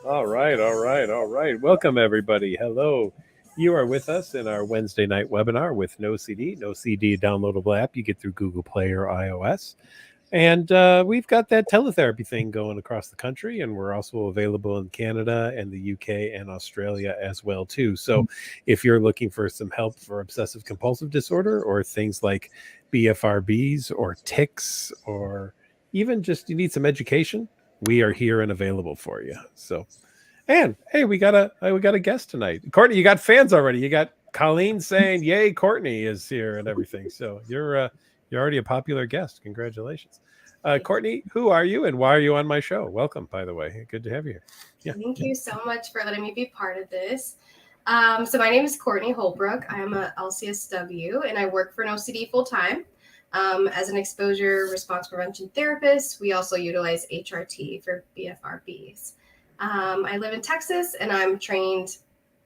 All right. Welcome, everybody. Hello. You are with us in our Wednesday night webinar with No CD. No CD downloadable app you get through Google Play or iOS. And we've got that teletherapy thing going across the country, and we're also available in Canada and the UK and Australia as well, too. So if you're looking for some help for obsessive compulsive disorder or things like BFRBs or tics, or even just you need some education, we are here and available for you. So, and hey, we got a guest tonight. Courtney, you got fans already. You got Colleen saying, "Yay, Courtney is here" and everything. So you're already a popular guest. Congratulations. Courtney, who are you and why are you on my show? Welcome, by the way. Good to have you here. Yeah. Thank you so much for letting me be part of this. So my name is Courtney Holbrook. I am a LCSW and I work for an OCD full time. As an exposure response prevention therapist, we also utilize HRT for BFRBs. I live in Texas and I'm trained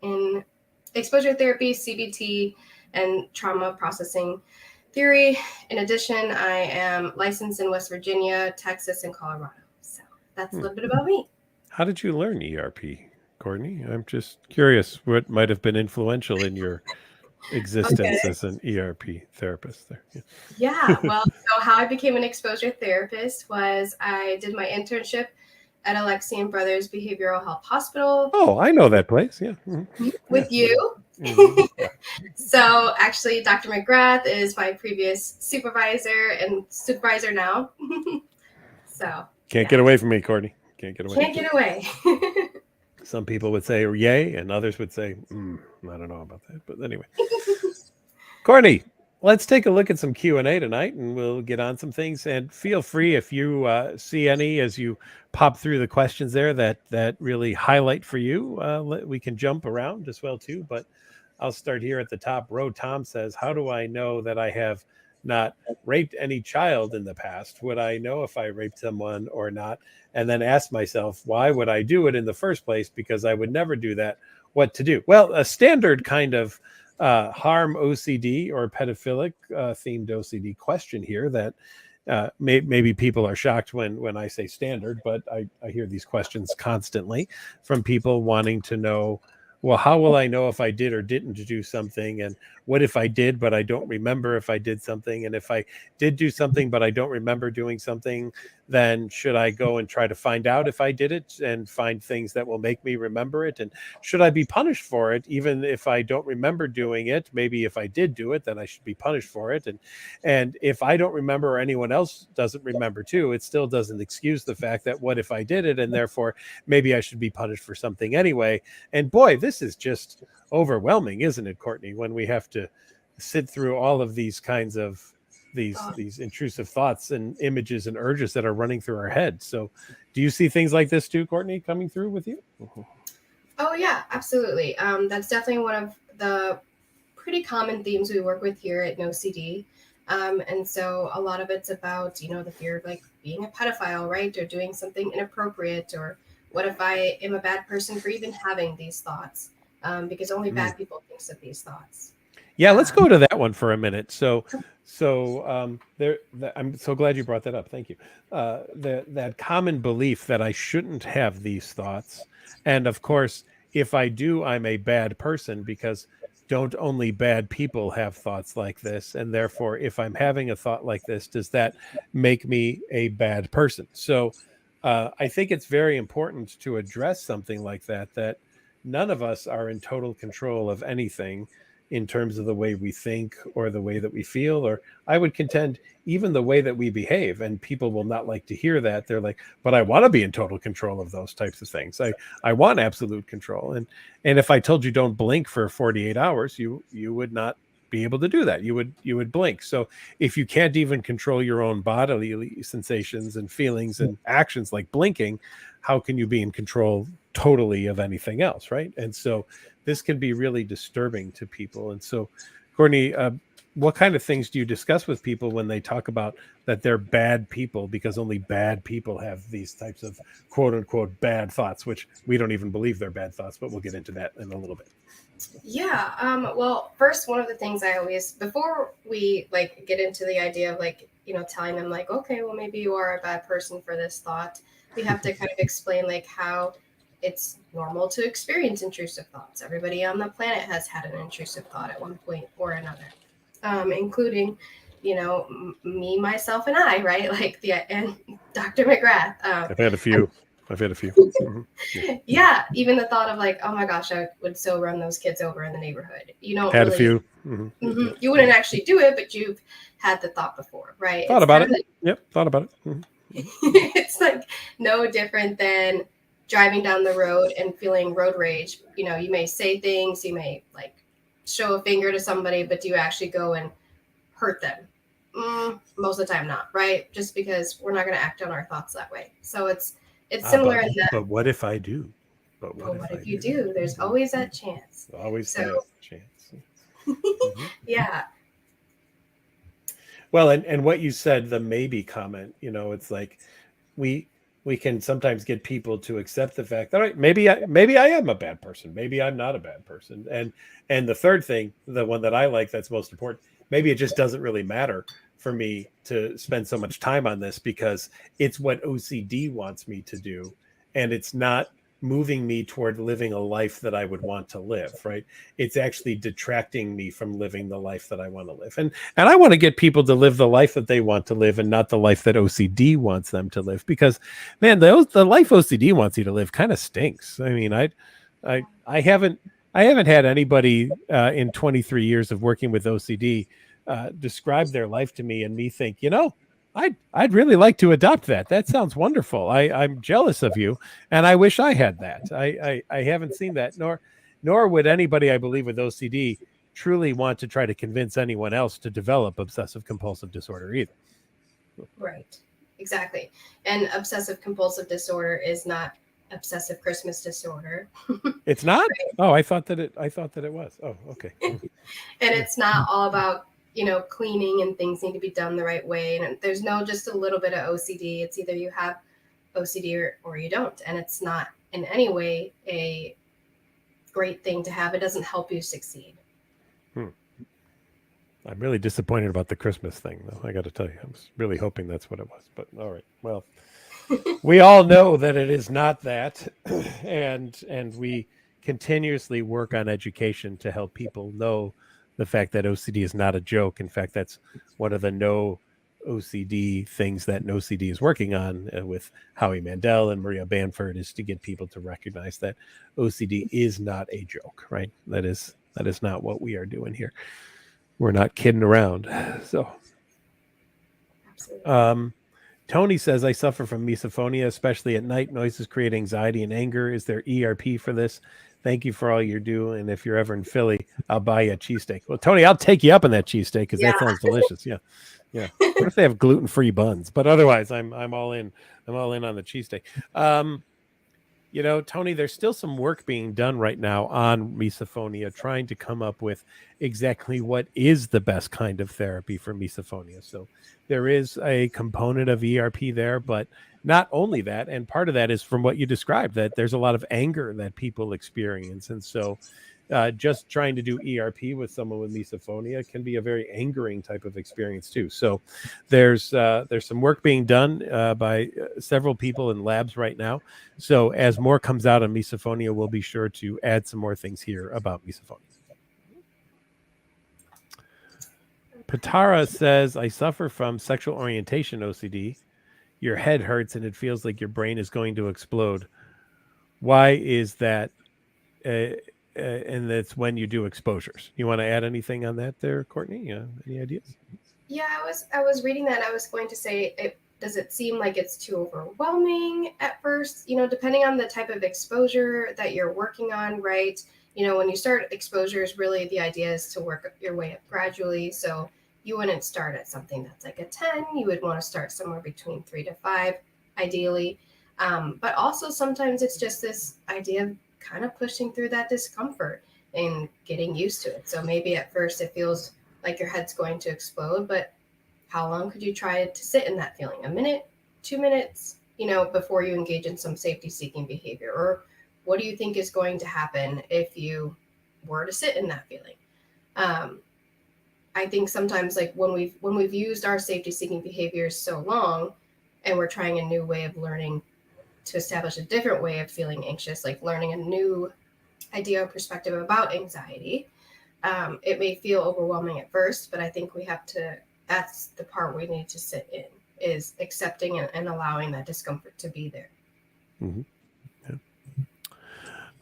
in exposure therapy, CBT, and trauma processing theory. In addition, I am licensed in West Virginia, Texas, and Colorado. So that's a little bit about me. How did you learn ERP, Courtney? I'm just curious what might have been influential in your existence as an ERP therapist there. Yeah. Well, so how I became an exposure therapist was I did my internship at Alexian Brothers Behavioral Health Hospital. Oh, I know that place. Yeah. With you. So actually, Dr. McGrath is my previous supervisor and supervisor now. So can't get away from me, Courtney. Can't get away. Some people would say yay, and others would say, I don't know about that. But anyway, Courtney, let's take a look at some Q&A tonight, and we'll get on some things. And feel free if you see any as you pop through the questions there that really highlight for you. We can jump around as well, too. But I'll start here at the top row. Tom says, how do I know that I have not raped any child in the past? Would I know if I raped someone or not? And then ask myself, why would I do it in the first place? Because I would never do that. What to do? Well, a standard kind of harm OCD or pedophilic themed OCD question here that maybe people are shocked when I say standard, but I hear these questions constantly from people wanting to know, well, how will I know if I did or didn't do something? And what if I did, but I don't remember if I did something? And if I did do something, but I don't remember doing something, then should I go and try to find out if I did it and find things that will make me remember it? And should I be punished for it, even if I don't remember doing it? Maybe if I did do it, then I should be punished for it. And if I don't remember or anyone else doesn't remember too, it still doesn't excuse the fact that what if I did it? And therefore, maybe I should be punished for something anyway. And boy, this is just overwhelming, isn't it, Courtney, when we have to sit through all of these kinds of these intrusive thoughts and images and urges that are running through our head. So do you see things like this too, Courtney, coming through with you? Oh yeah, absolutely. That's definitely one of the pretty common themes we work with here at NoCD. And so a lot of it's about, the fear of like being a pedophile, right? Or doing something inappropriate, or what if I am a bad person for even having these thoughts? Because only bad people think of these thoughts. Yeah, let's go to that one for a minute. So I'm so glad you brought that up. Thank you. That common belief that I shouldn't have these thoughts, and of course, if I do, I'm a bad person, because don't only bad people have thoughts like this? And therefore, if I'm having a thought like this, does that make me a bad person? So I think it's very important to address something like that none of us are in total control of anything in terms of the way we think or the way that we feel, or I would contend even the way that we behave. And people will not like to hear that. They're like, but I want to be in total control of those types of things. I want absolute control. And if I told you don't blink for 48 hours, you would not be able to do that. You would blink. So if you can't even control your own bodily sensations and feelings and actions like blinking, how can you be in control totally of anything else, right? And so this can be really disturbing to people. And so, Courtney, what kind of things do you discuss with people when they talk about that they're bad people because only bad people have these types of quote unquote bad thoughts, which we don't even believe they're bad thoughts, but we'll get into that in a little bit. Yeah. Well, first, one of the things I always, before we like get into the idea of like, telling them like, okay, well, maybe you are a bad person for this thought, we have to kind of explain like how it's normal to experience intrusive thoughts. Everybody on the planet has had an intrusive thought at one point or another, including, me, myself, and I, right? Like and Dr. McGrath. I've had a few. Mm-hmm. Yeah, even the thought of like, oh my gosh, I would so run those kids over in the neighborhood. You don't had really, a few. Mm-hmm. You wouldn't actually do it, but you've had the thought before, right? Thought about it. Yep, thought about it. Mm-hmm. It's like no different than driving down the road and feeling road rage. You may say things, you may like show a finger to somebody, but do you actually go and hurt them? Most of the time not, right? Just because we're not going to act on our thoughts that way. So it's similar in that. But what if I do? But what if you do? There's always that chance. Always that chance. Mm-hmm. Yeah. Well, and what you said, the maybe comment, it's like we can sometimes get people to accept the fact that, all right, maybe I am a bad person. Maybe I'm not a bad person. And the third thing, the one that I like that's most important, maybe it just doesn't really matter for me to spend so much time on this because it's what OCD wants me to do. And it's not moving me toward living a life that I would want to live, right? It's actually detracting me from living the life that I want to live. And I want to get people to live the life that they want to live and not the life that OCD wants them to live. Because, man, the life OCD wants you to live kind of stinks. I mean, I haven't had anybody in 23 years of working with OCD describe their life to me and me think, I'd really like to adopt that. That sounds wonderful. I'm jealous of you, and I wish I had that. I haven't seen that, nor would anybody, I believe, with OCD truly want to try to convince anyone else to develop obsessive compulsive disorder either. Right, exactly. And obsessive compulsive disorder is not obsessive Christmas disorder. It's not? Right? Oh, I thought that it was. Oh, okay. And it's not all about cleaning and things need to be done the right way. And there's just a little bit of OCD. It's either you have OCD or you don't. And it's not in any way a great thing to have. It doesn't help you succeed. I'm really disappointed about the Christmas thing, though. I got to tell you, I was really hoping that's what it was. But all right, well, we all know that it is not that. And we continuously work on education to help people know the fact that OCD is not a joke. In fact, that's one of the no OCD things that No CD is working on with Howie Mandel and Maria Banford is to get people to recognize that OCD is not a joke, right? That is not what we are doing here. We're not kidding around. So, Tony says, I suffer from misophonia, especially at night. Noises create anxiety and anger. Is there ERP for this? Thank you for all you do. And if you're ever in Philly, I'll buy you a cheesesteak. Well, Tony, I'll take you up on that cheesesteak because that sounds delicious. Yeah. What if they have gluten-free buns? But otherwise, I'm all in. I'm all in on the cheesesteak. Tony, there's still some work being done right now on misophonia, trying to come up with exactly what is the best kind of therapy for misophonia. So there is a component of ERP there, but not only that, and part of that is from what you described, that there's a lot of anger that people experience. And so just trying to do ERP with someone with misophonia can be a very angering type of experience too. So there's some work being done by several people in labs right now. So as more comes out on misophonia, we'll be sure to add some more things here about misophonia. Patara says, I suffer from sexual orientation OCD. Your head hurts and it feels like your brain is going to explode. Why is that? And that's when you do exposures. You want to add anything on that there, Courtney? Any ideas? Yeah, I was reading that and I was going to say, does it seem like it's too overwhelming at first? Depending on the type of exposure that you're working on, right? When you start exposures, really the idea is to work your way up gradually. So you wouldn't start at something that's like a 10. You would want to start somewhere between 3 to 5, ideally. But also sometimes it's just this idea of kind of pushing through that discomfort and getting used to it. So maybe at first it feels like your head's going to explode. But how long could you try to sit in that feeling? A minute, 2 minutes, before you engage in some safety seeking behavior? Or what do you think is going to happen if you were to sit in that feeling? I think sometimes, like when we've used our safety seeking behaviors so long, and we're trying a new way of learning to establish a different way of feeling anxious, like learning a new idea or perspective about anxiety, it may feel overwhelming at first, but I think that's the part we need to sit in, is accepting and allowing that discomfort to be there. Mm-hmm.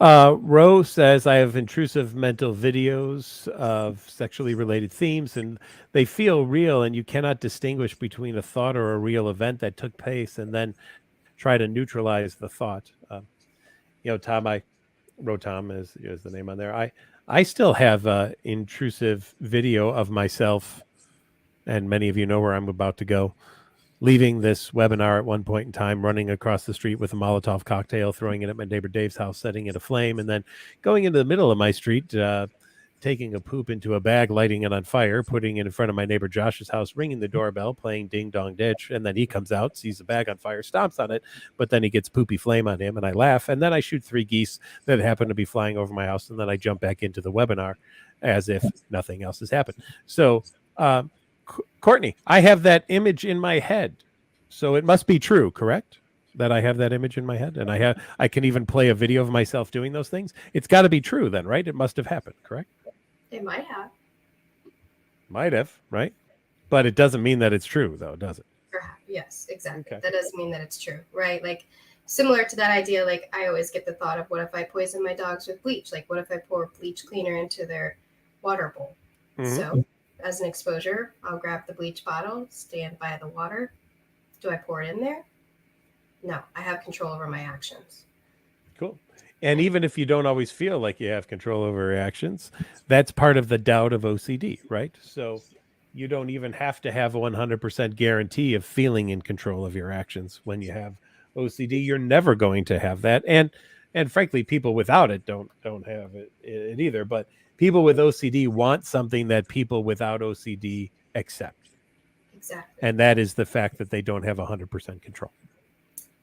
Ro says, I have intrusive mental videos of sexually related themes, and they feel real, and you cannot distinguish between a thought or a real event that took place and then try to neutralize the thought. Tom, Tom is the name on there. I still have intrusive video of myself, and many of you know where I'm about to go, leaving this webinar at one point in time, running across the street with a Molotov cocktail, throwing it at my neighbor Dave's house, setting it aflame, and then going into the middle of my street, taking a poop into a bag, lighting it on fire, putting it in front of my neighbor Josh's house, ringing the doorbell, playing Ding Dong Ditch, and then he comes out, sees the bag on fire, stomps on it, but then he gets poopy flame on him, and I laugh, and then I shoot 3 geese that happen to be flying over my house, and then I jump back into the webinar as if nothing else has happened. So, Courtney, I have that image in my head, so it must be true, correct? That I have that image in my head, and I can even play a video of myself doing those things. It's got to be true then, right? It must have happened, correct? It might have. Might have, right? But it doesn't mean that it's true, though, does it? Perhaps, yes, exactly. Okay. That doesn't mean that it's true, right? Like, similar to that idea, like I always get the thought of, what if I poison my dogs with bleach? Like, what if I pour bleach cleaner into their water bowl? Mm-hmm. So, as an exposure, I'll grab the bleach bottle, stand by the water. Do I pour it in there? No, I have control over my actions. Cool. And even if you don't always feel like you have control over your actions, that's part of the doubt of OCD, right? So you don't even have to have a 100% guarantee of feeling in control of your actions. When you have OCD, you're never going to have that. And frankly, people without it don't have it either. But people with OCD want something that people without OCD accept. Exactly. And that is the fact that they don't have 100% control.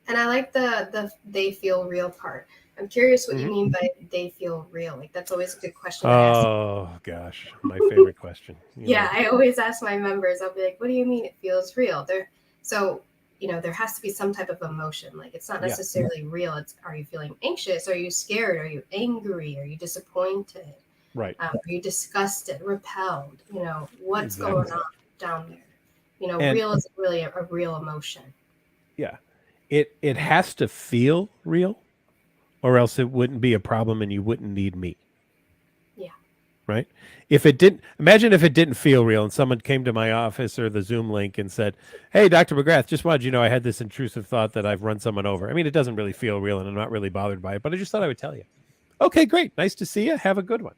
And I like the they feel real part. I'm curious what you mean by they feel real. Like, that's always a good question to ask. Oh, gosh. My favorite question. Yeah, I always ask my members, I'll be like, what do you mean it feels real? There has to be some type of emotion. Like, it's not necessarily real. It's, are you feeling anxious? Are you scared? Are you angry? Are you disappointed? Right. Are you disgusted, repelled? What's going on down there? Real is really a real emotion. Yeah. It has to feel real, or else it wouldn't be a problem and you wouldn't need me. Yeah. Right? Imagine if it didn't feel real and someone came to my office or the Zoom link and said, hey, Dr. McGrath, just wanted you to know I had this intrusive thought that I've run someone over. I mean, it doesn't really feel real and I'm not really bothered by it, but I just thought I would tell you. Okay, great. Nice to see you. Have a good one.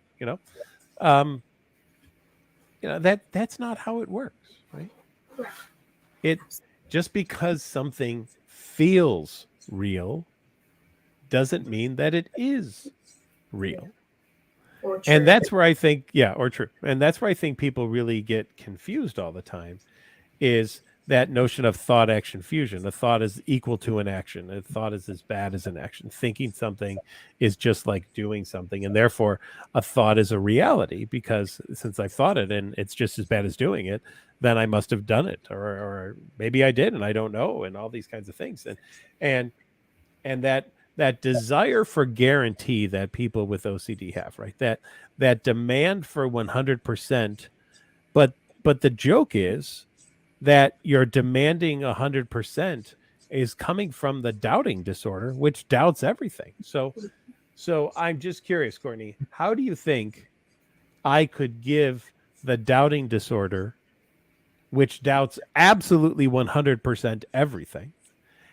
That's not how it works, right? Right. Just because something feels real doesn't mean that it is real. Or true. And that's where I think, or true. And that's where I think people really get confused all the time, is that notion of thought action fusion. A thought is equal to an action. A thought is as bad as an action. Thinking something is just like doing something. And therefore a thought is a reality, because since I thought it and it's just as bad as doing it, then I must have done it, or maybe I did and I don't know, and all these kinds of things. And that desire for guarantee that people with OCD have, right? That demand for 100%, but the joke is that you're demanding 100% is coming from the doubting disorder, which doubts everything. So I'm just curious, Courtney, how do you think I could give the doubting disorder, which doubts absolutely 100% everything,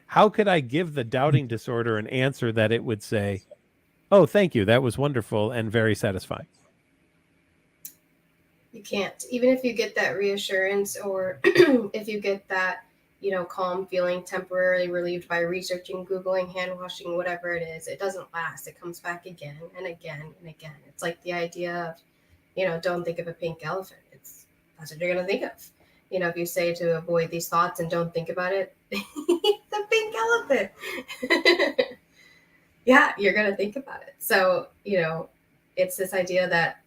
how could I give the doubting disorder an answer that it would say, oh, thank you, that was wonderful and very satisfying? You can't. Even if you get that reassurance, or if you get that, calm feeling temporarily relieved by researching, Googling, hand washing, whatever it is, it doesn't last. It comes back again and again and again. It's like the idea of, don't think of a pink elephant. that's what you're going to think of. You know, if you say to avoid these thoughts and don't think about it, the pink elephant. Yeah, you're going to think about it. So, you know, it's this idea that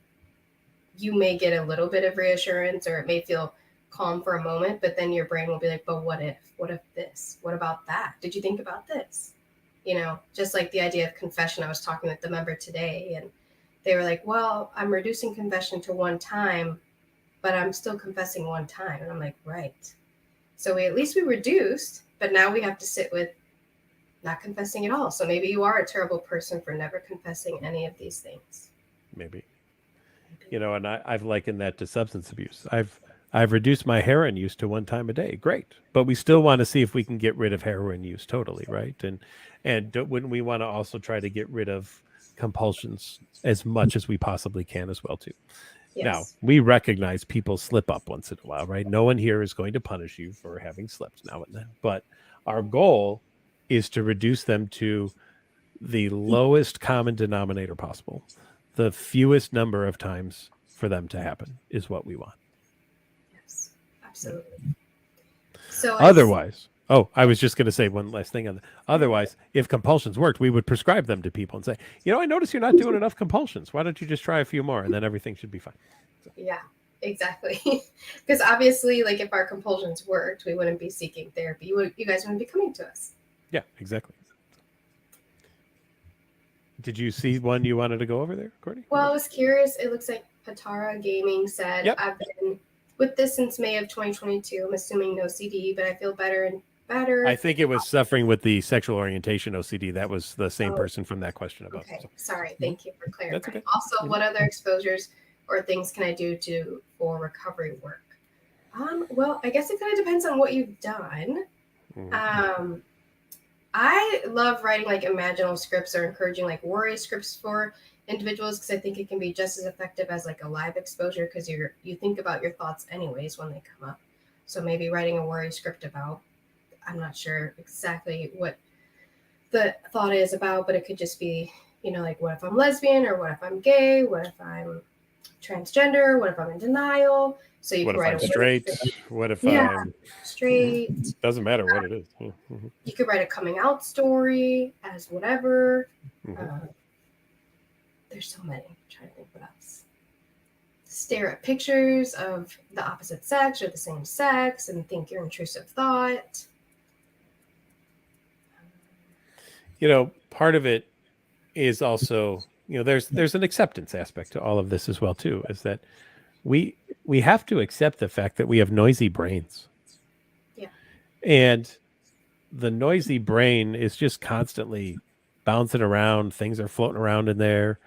you may get a little bit of reassurance, or it may feel calm for a moment, but then your brain will be like, but what if this? What about that? Did you think about this? You know, just like the idea of confession. I was talking with the member today, and they were like, well, I'm reducing confession to one time, but I'm still confessing one time. And I'm like, right. So at least we reduced, but now we have to sit with not confessing at all. So maybe you are a terrible person for never confessing any of these things. Maybe. You know, and I've likened that to substance abuse. I've reduced my heroin use to 1 time a day. Great. But we still want to see if we can get rid of heroin use totally, right? And wouldn't we want to also try to get rid of compulsions as much as we possibly can as well, too? Yes. Now, we recognize people slip up once in a while, right? No one here is going to punish you for having slipped now and then. But our goal is to reduce them to the lowest common denominator possible. The fewest number of times for them to happen is what we want. Yes, absolutely. So otherwise, I was just going to say one last thing on that. Otherwise, if compulsions worked, we would prescribe them to people and say, you know, I notice you're not doing enough compulsions. Why don't you just try a few more, and then everything should be fine. So. Yeah, exactly. Because obviously, like, if our compulsions worked, we wouldn't be seeking therapy. You guys wouldn't be coming to us. Yeah, exactly. Did you see one you wanted to go over there, Courtney? Well, I was curious. It looks like Patara Gaming said, yep. I've been with this since May of 2022. I'm assuming no OCD, but I feel better and better. I think it was suffering with the sexual orientation OCD. That was the same person from that question about. Okay, sorry. Thank you for clarifying. That's okay. Also, what other exposures or things can I do for recovery work? Well, I guess it kind of depends on what you've done. I love writing like imaginal scripts or encouraging like worry scripts for individuals, because I think it can be just as effective as like a live exposure, because you think about your thoughts anyways when they come up. So maybe writing a worry script about, I'm not sure exactly what the thought is about, but it could just be, you know, like, what if I'm lesbian, or what if I'm gay, what if I'm transgender, what if I'm in denial? So you what can write if I'm straight? What if I'm straight? Doesn't matter what it is. Mm-hmm. You could write a coming out story as whatever. There's so many. I'm trying to think what else. Stare at pictures of the opposite sex or the same sex and think your intrusive thought. You know, part of it is also, you know, there's an acceptance aspect to all of this as well too, is that we have to accept the fact that we have noisy brains. Yeah. And the noisy brain is just constantly bouncing around. Things are floating around in there.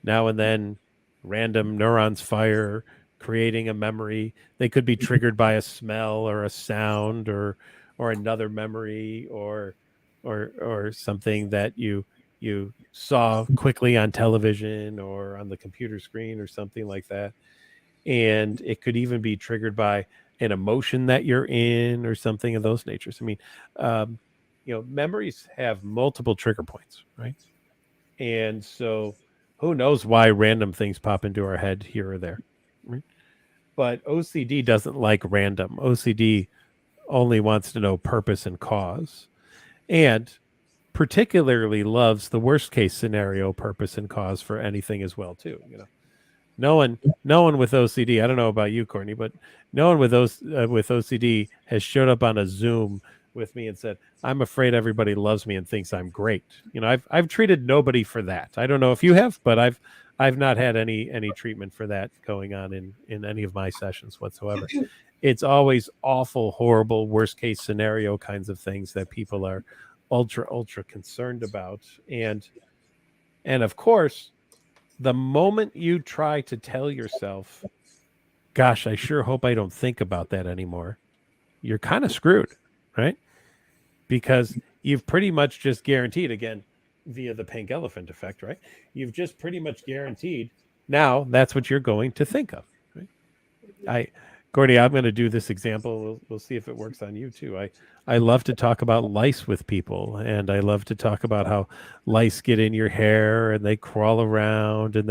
Now and then random neurons fire, creating a memory. They could be triggered by a smell or a sound or another memory or something that you saw quickly on television or on the computer screen or something like that. And it could even be triggered by an emotion that you're in or something of those natures. I mean, you know, memories have multiple trigger points, right? And so who knows why random things pop into our head here or there, right? But OCD doesn't like random. OCD only wants to know purpose and cause, and particularly loves the worst case scenario purpose and cause for anything as well too. You know, no one with OCD, I don't know about you, Courtney, but no one with OCD has showed up on a Zoom with me and said, I'm afraid everybody loves me and thinks I'm great. You know, I've treated nobody for that. I don't know if you have, but I've not had any treatment for that going on in any of my sessions whatsoever. It's always awful, horrible, worst case scenario kinds of things that people are ultra concerned about. And of course, the moment you try to tell yourself, gosh, I sure hope I don't think about that anymore, you're kind of screwed, right? Because you've pretty much just guaranteed, again, via the pink elephant effect, right? You've just pretty much guaranteed now that's what you're going to think of, right? Courtney, I'm going to do this example. We'll see if it works on you too. I love to talk about lice with people, and I love to talk about how lice get in your hair and they crawl around and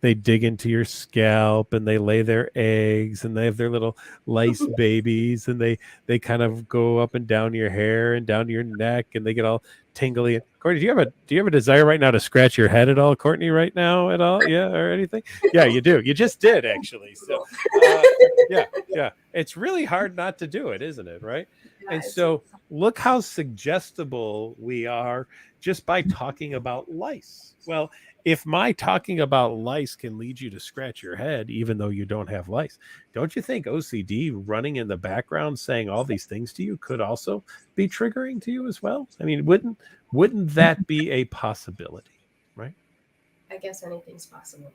they dig into your scalp and they lay their eggs and they have their little lice babies and they kind of go up and down your hair and down your neck and they get all tingly. Courtney, do you have a desire right now to scratch your head at all, Courtney, right now at all? Yeah, or anything? Yeah, you do. You just did actually. So yeah. It's really hard not to do it, isn't it? Right. And so look how suggestible we are just by talking about lice. Well, if my talking about lice can lead you to scratch your head, even though you don't have lice, don't you think OCD running in the background saying all these things to you could also be triggering to you as well? I mean, wouldn't that be a possibility, right? I guess anything's possible.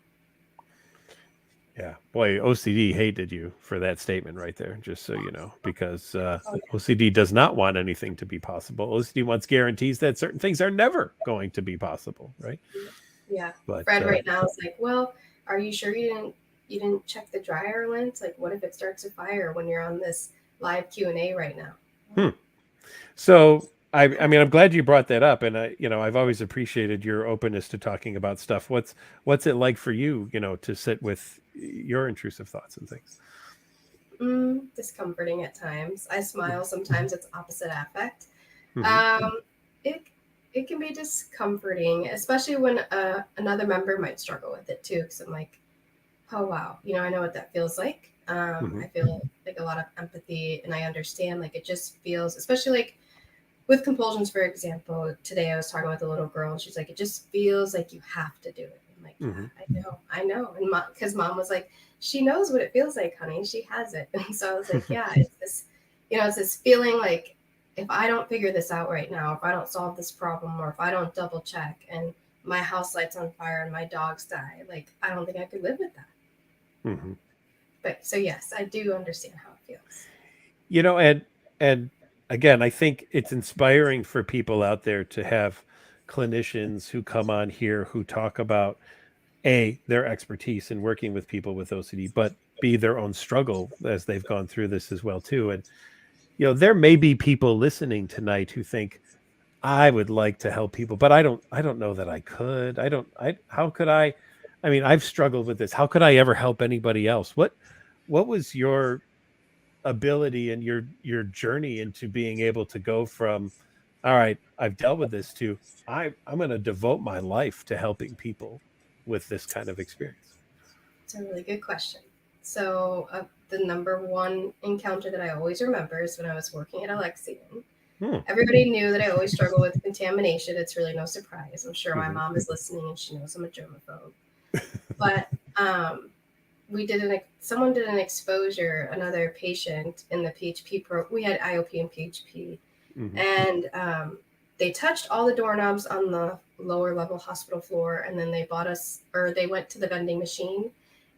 Yeah, boy, OCD hated you for that statement right there, just so you know, because OCD does not want anything to be possible. OCD wants guarantees that certain things are never going to be possible, right? Yeah. But Fred right now is like, well, are you sure you didn't check the dryer lint? Like, what if it starts a fire when you're on this live Q&A right now? So I mean, I'm glad you brought that up, and I've always appreciated your openness to talking about stuff. What's it like for you, to sit with your intrusive thoughts and things? Discomforting at times. I smile. Sometimes it's opposite affect. It can be discomforting, especially when another member might struggle with it too. Because I'm like, oh wow, I know what that feels like. I feel like a lot of empathy, and I understand. Like it just feels, especially like with compulsions, for example. Today I was talking with a little girl, and she's like, it just feels like you have to do it. I'm like, yeah, I know, and because mom was like, she knows what it feels like, honey. She has it, and so I was like, yeah, it's this, it's this feeling like if I don't figure this out right now, if I don't solve this problem, or if I don't double check, and my house lights on fire and my dogs die, like I don't think I could live with that. But so yes, I do understand how it feels. And again, I think it's inspiring for people out there to have clinicians who come on here who talk about their expertise in working with people with OCD, but B, their own struggle as they've gone through this as well too. And there may be people listening tonight who think, I would like to help people, but I don't know that I could. How could I? I mean, I've struggled with this. How could I ever help anybody else? What was your ability and your journey into being able to go from, all right, I've dealt with this, to I'm going to devote my life to helping people with this kind of experience? It's a really good question. So the number one encounter that I always remember is when I was working at Alexian. Everybody knew that I always struggle with contamination. It's really no surprise. I'm sure my mom is listening and she knows I'm a germaphobe. But someone did an exposure, another patient in the PHP we had IOP and PHP, and they touched all the doorknobs on the lower level hospital floor, and then they went to the vending machine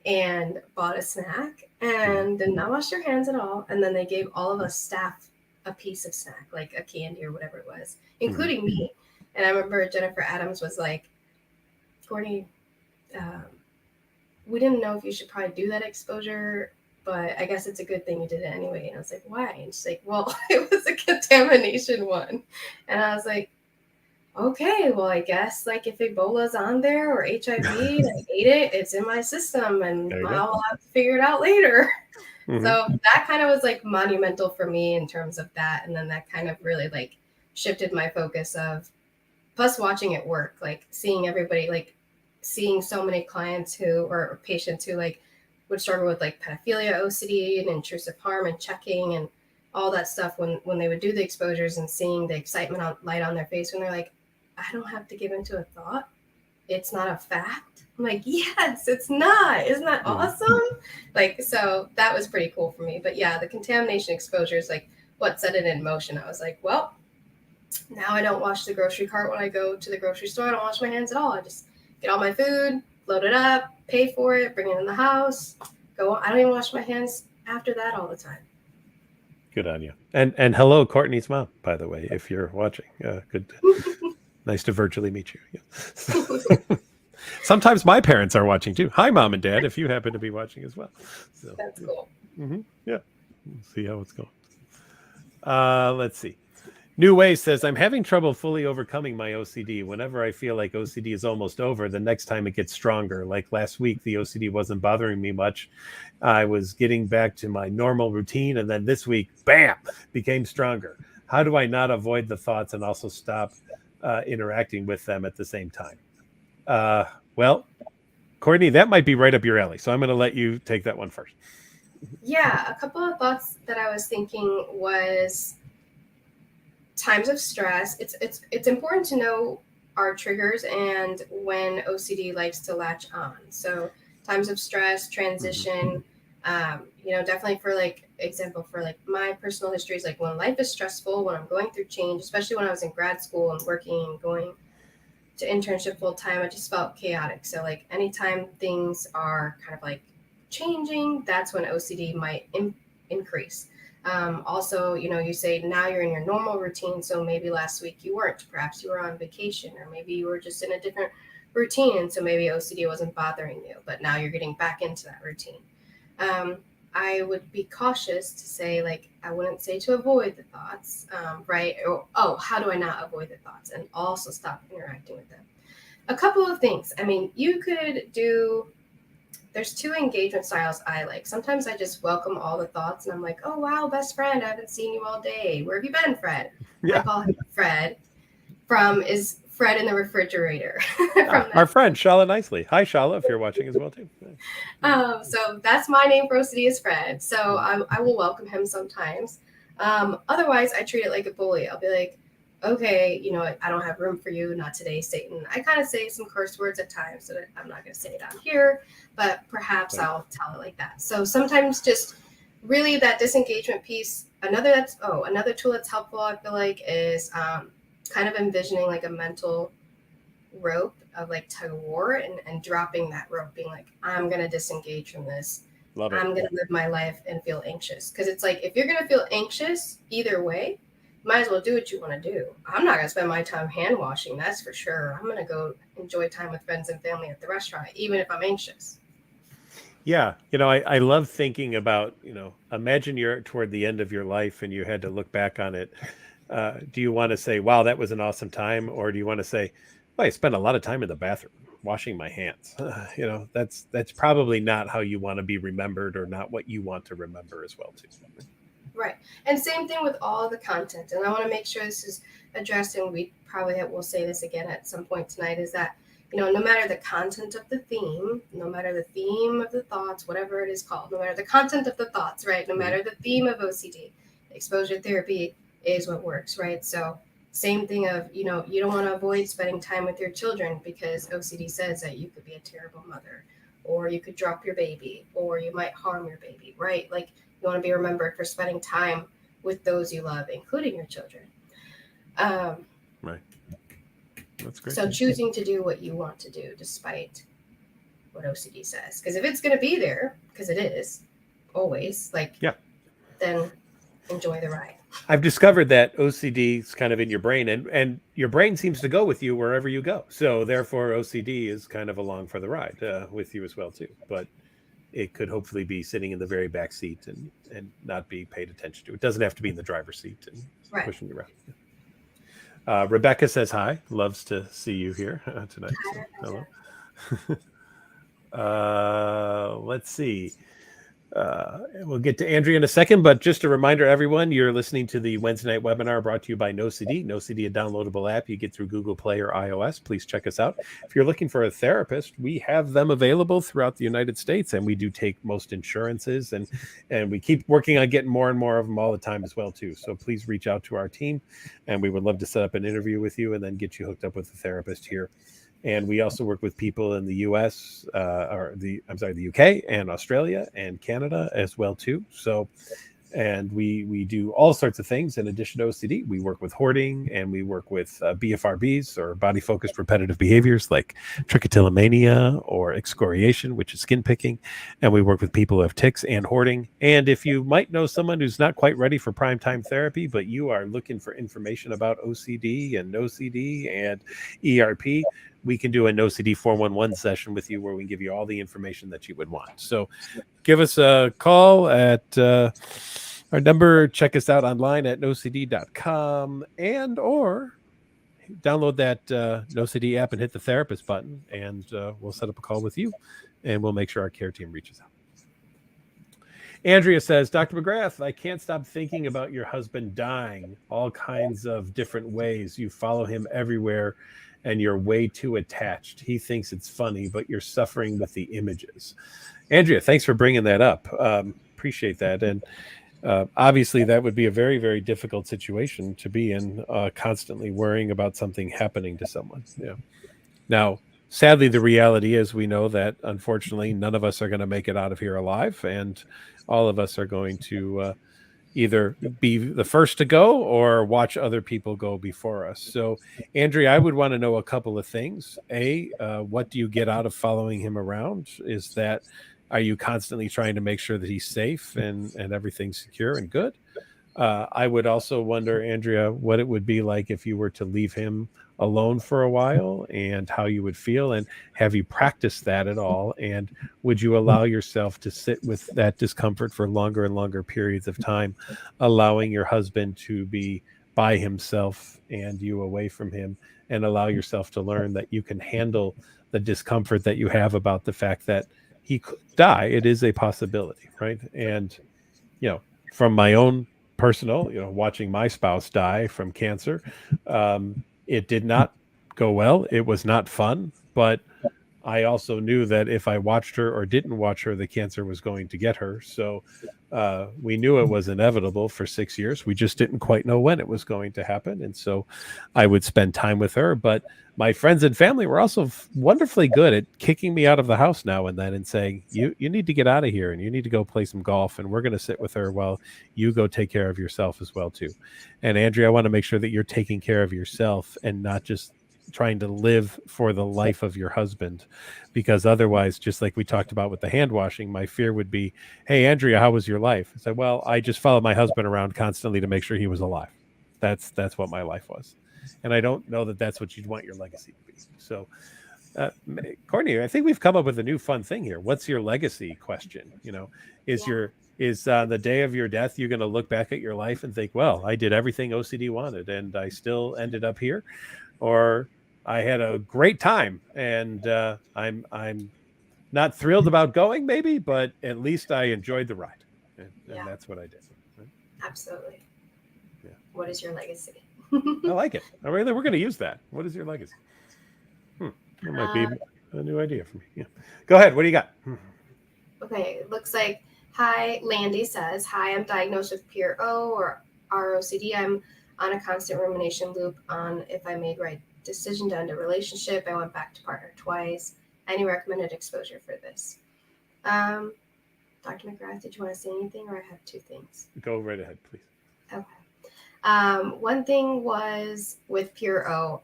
and bought a snack and did not wash their hands at all. And then they gave all of us staff a piece of snack, like a candy or whatever it was, including me. And I remember Jennifer Adams was like, Courtney, we didn't know if you should probably do that exposure, but I guess it's a good thing you did it anyway. And I was like, why? And she's like, well, it was a contamination one. And I was like, okay, well, I guess like if Ebola's on there or HIV, I ate it, it's in my system, and I'll have to figure it out later. So that kind of was like monumental for me in terms of that. And then that kind of really like shifted my focus of, plus watching it work, like seeing everybody, like seeing so many clients or patients who like would struggle with like pedophilia, OCD, and intrusive harm, and checking and all that stuff when they would do the exposures, and seeing the excitement light on their face when they're like, I don't have to give into a thought. It's not a fact. I'm like, yes, it's not. Isn't that awesome? Like, so that was pretty cool for me. But yeah, the contamination exposure is like what set it in motion. I was like, well, now I don't wash the grocery cart when I go to the grocery store. I don't wash my hands at all. I just get all my food, load it up, pay for it, bring it in the house, go on. I don't even wash my hands after that all the time. Good on you. And hello, Courtney's mom, by the way, if you're watching. Good. Nice to virtually meet you. Yeah. Sometimes my parents are watching too. Hi, Mom and Dad, if you happen to be watching as well. So, That's cool. Yeah, we'll see how it's going. Let's see. New Way says, I'm having trouble fully overcoming my OCD. Whenever I feel like OCD is almost over, the next time it gets stronger. Like last week, the OCD wasn't bothering me much. I was getting back to my normal routine. And then this week, bam, became stronger. How do I not avoid the thoughts and also stop interacting with them at the same time? Well, Courtney, that might be right up your alley. So I'm going to let you take that one first. Yeah, a couple of thoughts that I was thinking was times of stress. It's important to know our triggers and when OCD likes to latch on. So times of stress, transition, definitely for example, for my personal history is when life is stressful, when I'm going through change, especially when I was in grad school and working and going to internship full time, I just felt chaotic. So anytime things are kind of changing, that's when OCD might increase. Also, you say now you're in your normal routine. So maybe last week you weren't, perhaps you were on vacation, or maybe you were just in a different routine. And so maybe OCD wasn't bothering you, but now you're getting back into that routine. I would be cautious to say, I wouldn't say to avoid the thoughts, right? Or, how do I not avoid the thoughts and also stop interacting with them? A couple of things. I mean, you could do, there's two engagement styles I like. Sometimes I just welcome all the thoughts and I'm like, oh, wow, best friend, I haven't seen you all day. Where have you been, Fred? Yeah. I call him Fred. Is Fred in the refrigerator. Our friend, Shala Nicely. Hi, Shala, if you're watching as well, too. So that's my name for OCD is Fred. So I will welcome him sometimes. Otherwise, I treat it like a bully. I'll be like, okay, I don't have room for you. Not today, Satan. I kind of say some curse words at times, so that I'm not going to say it on here, but perhaps I'll tell it like that. So sometimes just really that disengagement piece. Another tool that's helpful, I feel like, is kind of envisioning a mental rope of tug of war and dropping that rope, being I'm going to disengage from this. I'm going to live my life and feel anxious. Because it's if you're going to feel anxious either way, might as well do what you want to do. I'm not going to spend my time hand washing, that's for sure. I'm going to go enjoy time with friends and family at the restaurant, even if I'm anxious. Yeah. I love thinking about, imagine you're toward the end of your life and you had to look back on it. Do you want to say, wow, that was an awesome time? Or do you want to say, well, I spent a lot of time in the bathroom washing my hands? That's probably not how you want to be remembered, or not what you want to remember as well, too. Right. And same thing with all the content. And I want to make sure this is addressed, and we probably will say this again at some point tonight, is that, no matter the content of the theme, no matter the theme of the thoughts, whatever it is called, no matter the content of the thoughts, right? No matter the theme of OCD, exposure therapy is what works, right? So same thing of, you don't want to avoid spending time with your children because OCD says that you could be a terrible mother, or you could drop your baby, or you might harm your baby, right? You want to be remembered for spending time with those you love, including your children. Right. That's great. So choosing to do what you want to do despite what OCD says. Because if it's going to be there, because it is always, then enjoy the ride. I've discovered that OCD is kind of in your brain, and your brain seems to go with you wherever you go. So therefore, OCD is kind of along for the ride with you as well, too. But it could hopefully be sitting in the very back seat and not be paid attention to. It doesn't have to be in the driver's seat and pushing you around. Rebecca says hi. Loves to see you here tonight. So, hello. Let's see. We'll get to Andrea in a second, but just a reminder, everyone, you're listening to the Wednesday night webinar brought to you by NoCD. NoCD, a downloadable app you get through Google Play or iOS. Please check us out. If you're looking for a therapist, we have them available throughout the United States, and we do take most insurances, and we keep working on getting more and more of them all the time as well, too. So please reach out to our team, and we would love to set up an interview with you and then get you hooked up with a therapist here. And we also work with people in the US, the UK and Australia and Canada as well, too. So, and we do all sorts of things in addition to OCD. We work with hoarding, and we work with BFRBs, or body-focused repetitive behaviors like trichotillomania or excoriation, which is skin picking. And we work with people who have tics and hoarding. And if you might know someone who's not quite ready for primetime therapy, but you are looking for information about OCD and NoCD and ERP, we can do an OCD 411 session with you where we can give you all the information that you would want. So give us a call at our number. Check us out online at nocd.com and or download that NoCD app and hit the therapist button, and we'll set up a call with you, and we'll make sure our care team reaches out. Andrea says, Dr. McGrath, I can't stop thinking about your husband dying all kinds of different ways. You follow him everywhere, and you're way too attached. He thinks it's funny, but you're suffering with the images. Andrea, thanks for bringing that up. Appreciate that. And obviously, that would be a very, very difficult situation to be in, constantly worrying about something happening to someone. Yeah. Now, sadly, the reality is we know that, unfortunately, none of us are going to make it out of here alive, and all of us are going to either be the first to go or watch other people go before us. So, Andrea, I would want to know a couple of things. What do you get out of following him around? Are you constantly trying to make sure that he's safe and everything's secure and good? I would also wonder, Andrea, what it would be like if you were to leave him alone for a while and how you would feel. And have you practiced that at all? And would you allow yourself to sit with that discomfort for longer and longer periods of time, allowing your husband to be by himself and you away from him, and allow yourself to learn that you can handle the discomfort that you have about the fact that he could die? It is a possibility, right? And, from my own personal, watching my spouse die from cancer, it did not go well. It was not fun, but I also knew that if I watched her or didn't watch her, the cancer was going to get her. So we knew it was inevitable for 6 years. We just didn't quite know when it was going to happen. And so I would spend time with her. But my friends and family were also wonderfully good at kicking me out of the house now and then and saying, you need to get out of here and you need to go play some golf, and we're going to sit with her while you go take care of yourself as well, too. And Andrea, I want to make sure that you're taking care of yourself and not just trying to live for the life of your husband, because otherwise, just like we talked about with the hand washing, my fear would be, hey, Andrea, how was your life? I said, well, I just followed my husband around constantly to make sure he was alive. That's what my life was. And I don't know that that's what you'd want your legacy to be. So, Courtney, I think we've come up with a new fun thing here. What's your legacy question? Is the day of your death, you're going to look back at your life and think, well, I did everything OCD wanted and I still ended up here? Or I had a great time and I'm not thrilled about going, maybe, but at least I enjoyed the ride. And that's what I did. Right? Absolutely. Yeah. What is your legacy? I like it. We're going to use that. What is your legacy? That might be a new idea for me. Yeah. Go ahead. What do you got? Okay. It looks like, hi, Landy says, hi, I'm diagnosed with pure O or ROCD. I'm on a constant rumination loop on if I made right decision to end a relationship. I went back to partner twice. Any recommended exposure for this? Dr. McGrath, did you want to say anything, or I have two things? Go right ahead, please. Okay. One thing was with pure O.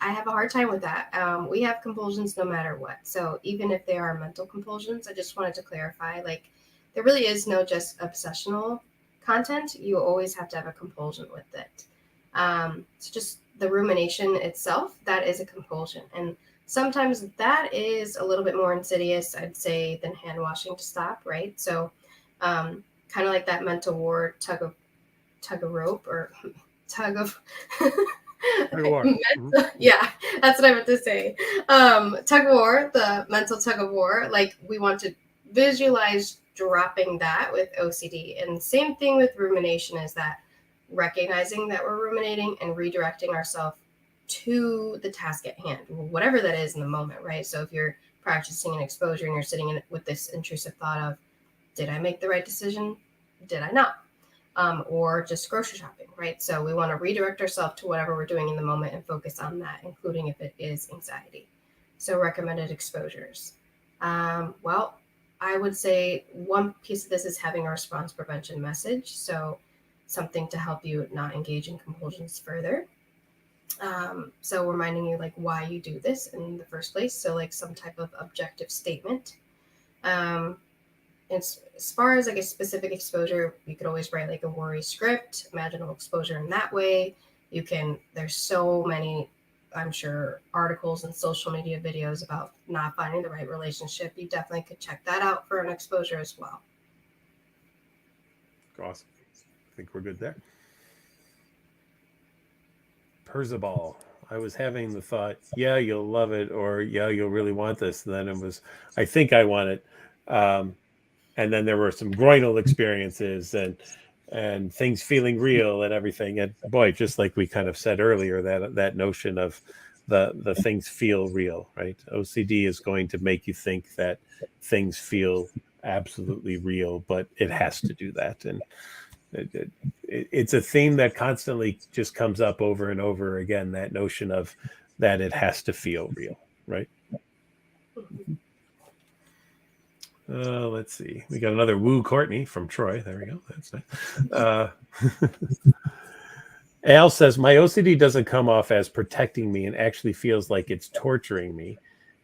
I have a hard time with that. We have compulsions no matter what. So even if they are mental compulsions, I just wanted to clarify, there really is no just obsessional content. You always have to have a compulsion with it. So just the rumination itself, that is a compulsion. And sometimes that is a little bit more insidious, I'd say, than hand washing to stop, right? So kind of like that mental war, tug of rope, or tug of war. Yeah, that's what I meant to say. Tug of war, the mental tug of war, we want to visualize dropping that with OCD. And same thing with rumination, is that recognizing that we're ruminating and redirecting ourselves to the task at hand, whatever that is in the moment, right? So if you're practicing an exposure and you're sitting with this intrusive thought of, did I make the right decision? Did I not? Or just grocery shopping, right? So we want to redirect ourselves to whatever we're doing in the moment and focus on that, including if it is anxiety. So recommended exposures. Well, I would say one piece of this is having a response prevention message. So something to help you not engage in compulsions further. So reminding you why you do this in the first place. So some type of objective statement. As far as a specific exposure, you could always write a worry script, imaginable exposure in that way. There's so many I'm sure, articles and social media videos about not finding the right relationship, you definitely could check that out for an exposure as well. Awesome. I think we're good there. Perzival. I was having the thought, yeah, you'll love it, or yeah, you'll really want this. And then it was, I think I want it. And then there were some groinal experiences and things feeling real and everything. And boy, just like we kind of said earlier, that notion of the things feel real, right? OCD is going to make you think that things feel absolutely real, but it has to do that. And it's a theme that constantly just comes up over and over again, that notion of that it has to feel real, right? Let's see. We got another woo Courtney from Troy. There we go. That's nice. Al says, my OCD doesn't come off as protecting me and actually feels like it's torturing me.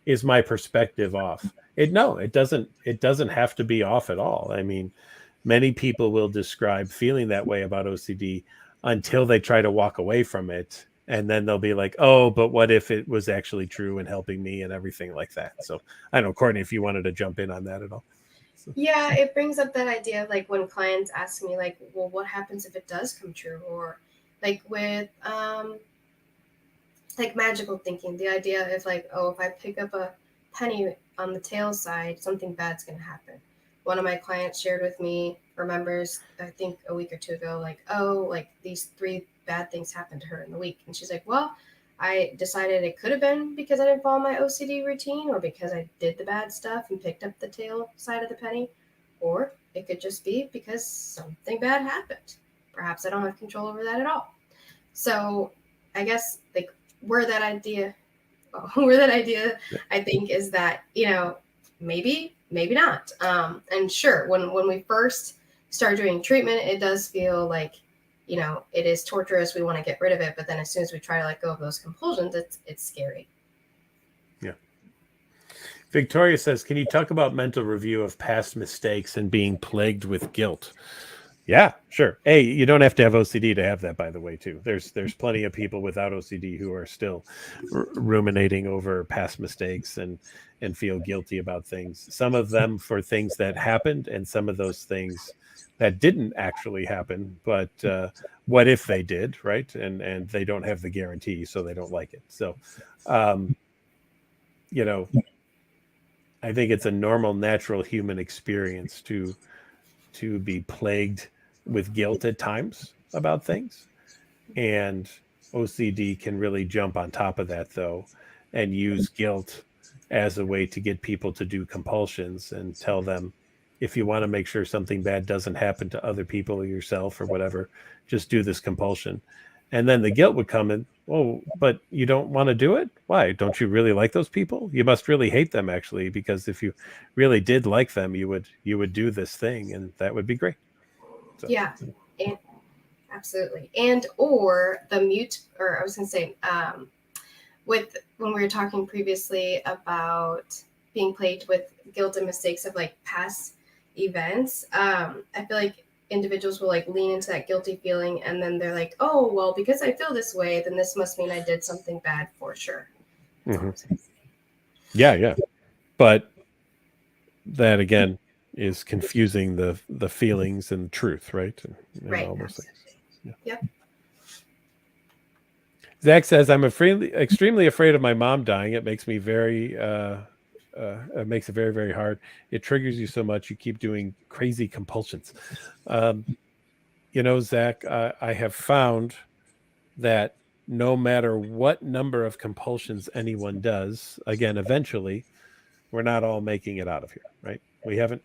Is my perspective off? No, it doesn't. It doesn't have to be off at all. I mean, many people will describe feeling that way about OCD until they try to walk away from it. And then they'll be like, oh, but what if it was actually true and helping me and everything like that? So I don't know, Courtney, if you wanted to jump in on that at all. So. Yeah, it brings up that idea of like when clients ask me like, well, what happens if it does come true? Or like with like magical thinking, the idea of like, oh, if I pick up a penny on the tail side, something bad's going to happen. One of my clients shared with me, remembers, I think a week or two ago, like, oh, like these 3 bad things happened to her in the week. And she's like, well, I decided it could have been because I didn't follow my OCD routine or because I did the bad stuff and picked up the tail side of the penny. Or it could just be because something bad happened. Perhaps I don't have control over that at all. So I guess like where that idea, I think is that, maybe not. And sure, when we first start doing treatment, it does feel like, it is torturous. We want to get rid of it. But then as soon as we try to let go of those compulsions, it's scary. Yeah. Victoria says, can you talk about mental review of past mistakes and being plagued with guilt? Yeah, sure. Hey, you don't have to have OCD to have that, by the way, too. There's plenty of people without OCD who are still ruminating over past mistakes and feel guilty about things. Some of them for things that happened and some of those things that didn't actually happen. But what if they did, right? And they don't have the guarantee, so they don't like it. So, I think it's a normal, natural human experience to be plagued with guilt at times about things. And OCD can really jump on top of that, though, and use guilt as a way to get people to do compulsions and tell them, if you want to make sure something bad doesn't happen to other people or yourself or whatever, just do this compulsion. And then the guilt would come in, oh, but you don't want to do it? Why? Don't you really like those people? You must really hate them, actually, because if you really did like them, you would do this thing, and that would be great. So. Yeah, absolutely. And or the mute, or I was going to say, with when we were talking previously about being plagued with guilt and mistakes of like past events, I feel like individuals will like lean into that guilty feeling and then they're like, oh, well, because I feel this way, then this must mean I did something bad for sure. Mm-hmm. Yeah. But that again is confusing the feelings and truth, right? And right. All those things. Yeah. Yep. Zach says, I'm extremely afraid of my mom dying. It makes me it makes it very, very hard. It triggers you so much. You keep doing crazy compulsions. Zach, I have found that no matter what number of compulsions anyone does, again, eventually, we're not all making it out of here, right? We haven't.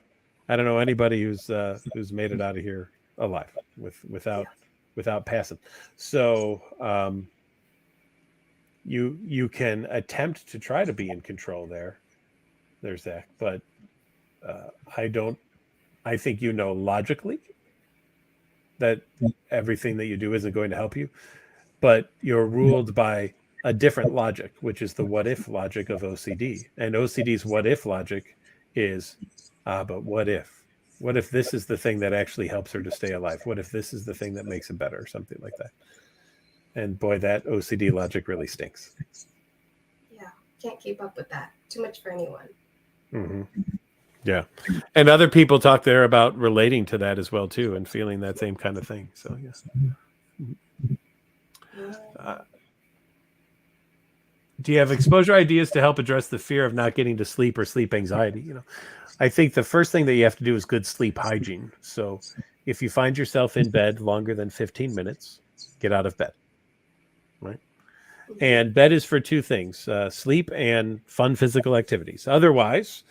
I don't know anybody who's made it out of here alive without passing. So you can attempt to try to be in control there. There's that, but I think logically that everything that you do isn't going to help you, but you're ruled by a different logic, which is the what if logic of OCD. And OCD's what if logic is, but what if this is the thing that actually helps her to stay alive? What if this is the thing that makes it better or something like that? And boy, that OCD logic really stinks. Yeah, can't keep up with that. Too much for anyone. Mm-hmm. Yeah. And other people talk there about relating to that as well, too, and feeling that same kind of thing. So, yeah. Do you have exposure ideas to help address the fear of not getting to sleep or sleep anxiety? I think the first thing that you have to do is good sleep hygiene. So if you find yourself in bed longer than 15 minutes, get out of bed, right? And bed is for two things, sleep and fun physical activities. Otherwise,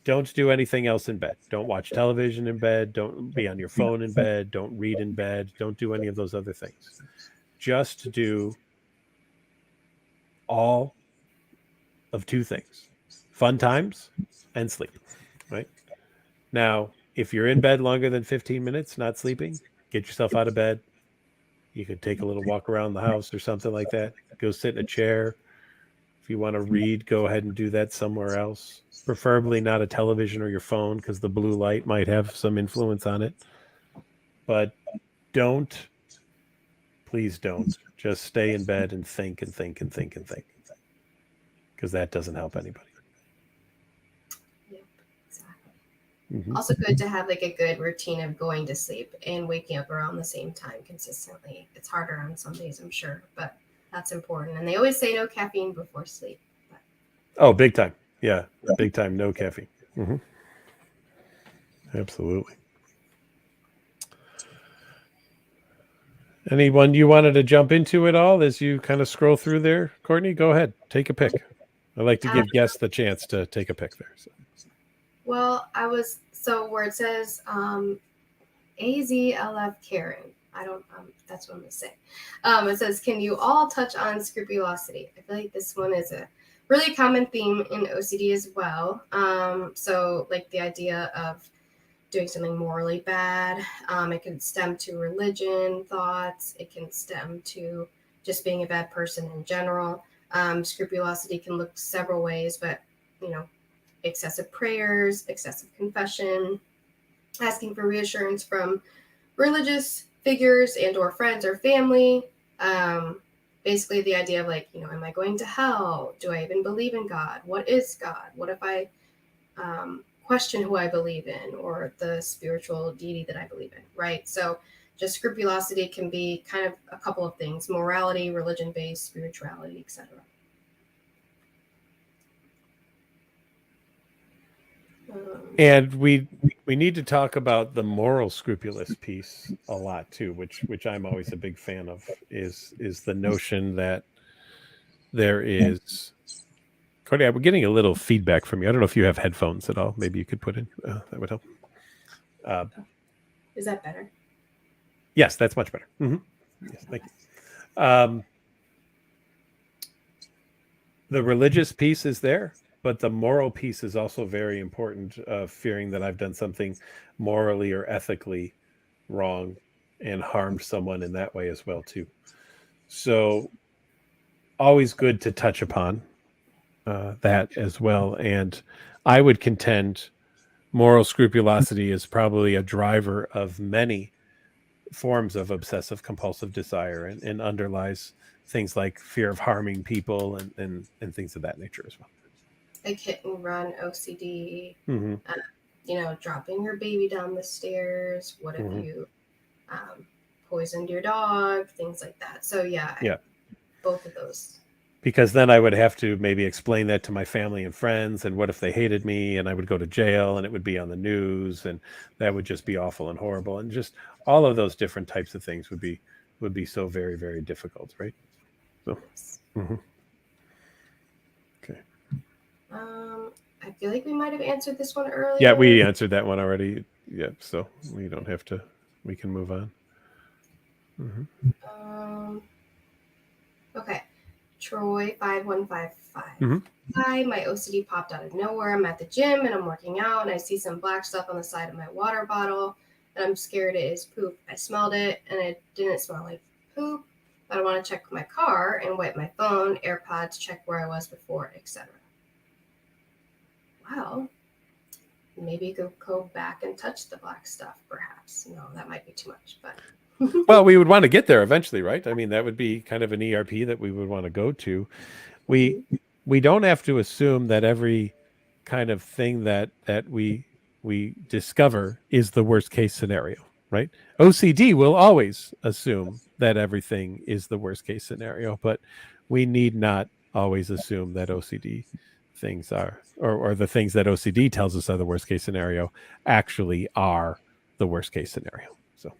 don't do anything else in bed. Don't watch television in bed. Don't be on your phone in bed. Don't read in bed. Don't do any of those other things. Just do all of two things, fun times and sleep, right? Now, if you're in bed longer than 15 minutes, not sleeping, get yourself out of bed. You could take a little walk around the house or something like that. Go sit in a chair. If you want to read, go ahead and do that somewhere else. Preferably not a television or your phone because the blue light might have some influence on it. But please don't just stay in bed and think and think and think and think, because that doesn't help anybody. Yep, exactly. Mm-hmm. Also good to have like a good routine of going to sleep and waking up around the same time consistently. It's harder on some days, I'm sure, but that's important. And they always say no caffeine before sleep. But... Oh, big time. Yeah, big time. No caffeine. Mm-hmm. Absolutely. Anyone you wanted to jump into it all as you kind of scroll through there? Courtney, go ahead. Take a pick. I like to give guests the chance to take a pick there. So. Well, where it says AZLF Karen. I don't, that's what I'm going to say. It says, can you all touch on scrupulosity? I feel like this one is a really common theme in OCD as well. So like the idea of doing something morally bad. It can stem to religion thoughts. It can stem to just being a bad person in general. Scrupulosity can look several ways, but, excessive prayers, excessive confession, asking for reassurance from religious figures and or friends or family. Basically the idea of like, am I going to hell? Do I even believe in God? What is God? What if I question who I believe in or the spiritual deity that I believe in, right? So just scrupulosity can be kind of a couple of things: morality, religion-based, spirituality, etc. And we need to talk about the moral scrupulous piece a lot too, which I'm always a big fan of, is the notion that there is. Courtney, I'm getting a little feedback from you. I don't know if you have headphones at all. Maybe you could put in. That would help. Is that better? Yes, that's much better. Mm-hmm. Yes, thank you. The religious piece is there, but the moral piece is also very important, fearing that I've done something morally or ethically wrong and harmed someone in that way as well, too. So always good to touch upon that as well. And I would contend moral scrupulosity is probably a driver of many forms of obsessive compulsive desire and underlies things like fear of harming people and things of that nature as well. Like hit and run OCD, mm-hmm. Dropping your baby down the stairs. What if you poisoned your dog? Things like that. So yeah. Both of those. Because then I would have to maybe explain that to my family and friends, and what if they hated me, and I would go to jail and it would be on the news, and that would just be awful and horrible, and just all of those different types of things would be so very, very difficult, right? So okay. I feel like we might have answered this one earlier. Yeah, we answered that one already. Yeah, so we don't have to. We can move on. Okay. Troy 5155. Hi, my OCD popped out of nowhere. I'm at the gym and I'm working out and I see some black stuff on the side of my water bottle and I'm scared it is poop. I smelled it and it didn't smell like poop, but I want to check my car and wipe my phone, AirPods, check where I was before, etc. Well, maybe you could go back and touch the black stuff, perhaps. No, that might be too much, but Well, we would want to get there eventually, right? I mean, that would be kind of an ERP that we would want to go to. We don't have to assume that every kind of thing that we discover is the worst case scenario, right? OCD will always assume that everything is the worst case scenario, but we need not always assume that OCD things are, or the things that OCD tells us are the worst case scenario actually are the worst case scenario. So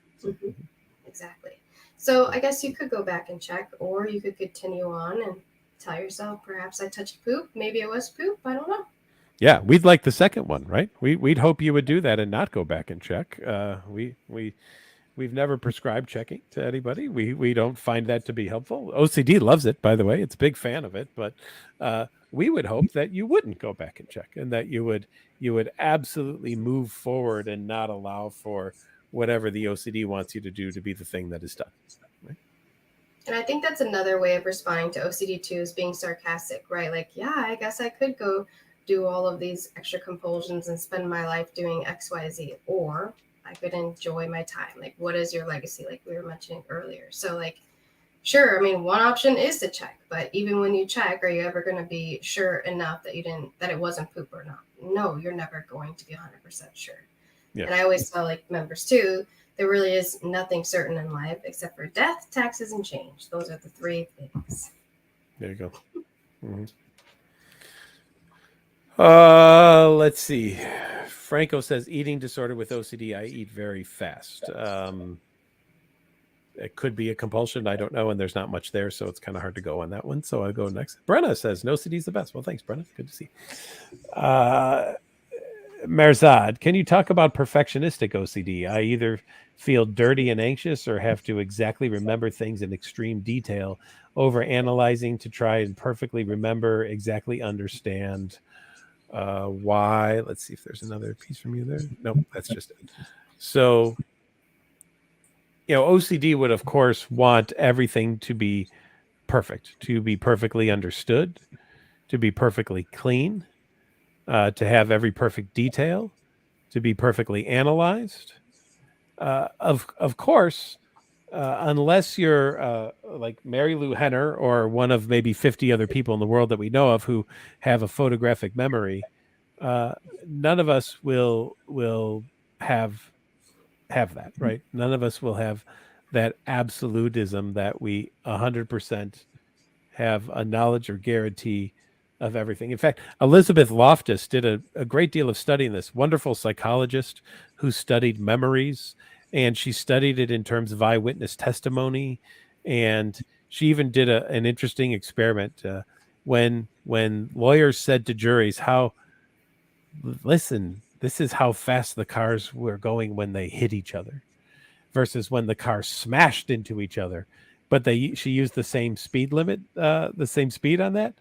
Exactly. So I guess you could go back and check, or you could continue on and tell yourself, perhaps I touched poop. Maybe it was poop. I don't know. yeah, we'd like the second one, right? We'd hope you would do that and not go back and check. We've never prescribed checking to anybody. We don't find that to be helpful. OCD loves it, by the way. It's a big fan of it, but we would hope that you wouldn't go back and check, and that you would absolutely move forward and not allow for whatever the OCD wants you to do to be the thing that is done. Right? And I think that's another way of responding to OCD too, is being sarcastic, right? Like, yeah, I guess I could go do all of these extra compulsions and spend my life doing X, Y, Z, or I could enjoy my time. Like, what is your legacy? Like we were mentioning earlier. So like, sure, I mean, one option is to check, but even when you check, are you ever going to be sure enough that that it wasn't poop or not? No, you're never going to be 100% sure. Yeah. And I always tell like members too, there really is nothing certain in life except for death, taxes, and change. Those are the three things. There you go. Mm-hmm. Let's see. Franco says, eating disorder with OCD. I eat very fast. It could be a compulsion. I don't know. And there's not much there. So it's kind of hard to go on that one. So I'll go next. Brenna says, no OCD is the best. Well, thanks, Brenna. Good to see. Merzad, can you talk about perfectionistic OCD? I either feel dirty and anxious or have to exactly remember things in extreme detail, over analyzing to try and perfectly remember, exactly understand why. Let's see if there's another piece from you there. Nope, that's just it. So, OCD would, of course, want everything to be perfect, to be perfectly understood, to be perfectly clean, to have every perfect detail, to be perfectly analyzed. Of course, unless you're like Mary Lou Henner or one of maybe 50 other people in the world that we know of who have a photographic memory, none of us will have that, right? None of us will have that absolutism that we 100% have a knowledge or guarantee of everything. In fact, Elizabeth Loftus did a great deal of studying this. Wonderful psychologist who studied memories, and she studied it in terms of eyewitness testimony. And she even did an interesting experiment when lawyers said to juries, listen, this is how fast the cars were going when they hit each other versus when the cars smashed into each other. But she used the same speed limit, the same speed on that.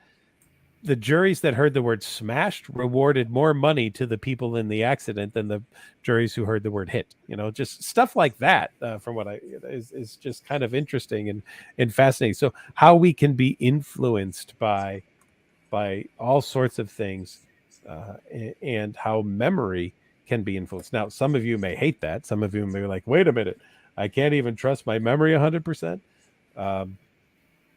The juries that heard the word smashed rewarded more money to the people in the accident than the juries who heard the word hit. Just stuff like that, from what is just kind of interesting and fascinating. So how we can be influenced by all sorts of things, and how memory can be influenced. Now, some of you may hate that. Some of you may be like, wait a minute, I can't even trust my memory 100%.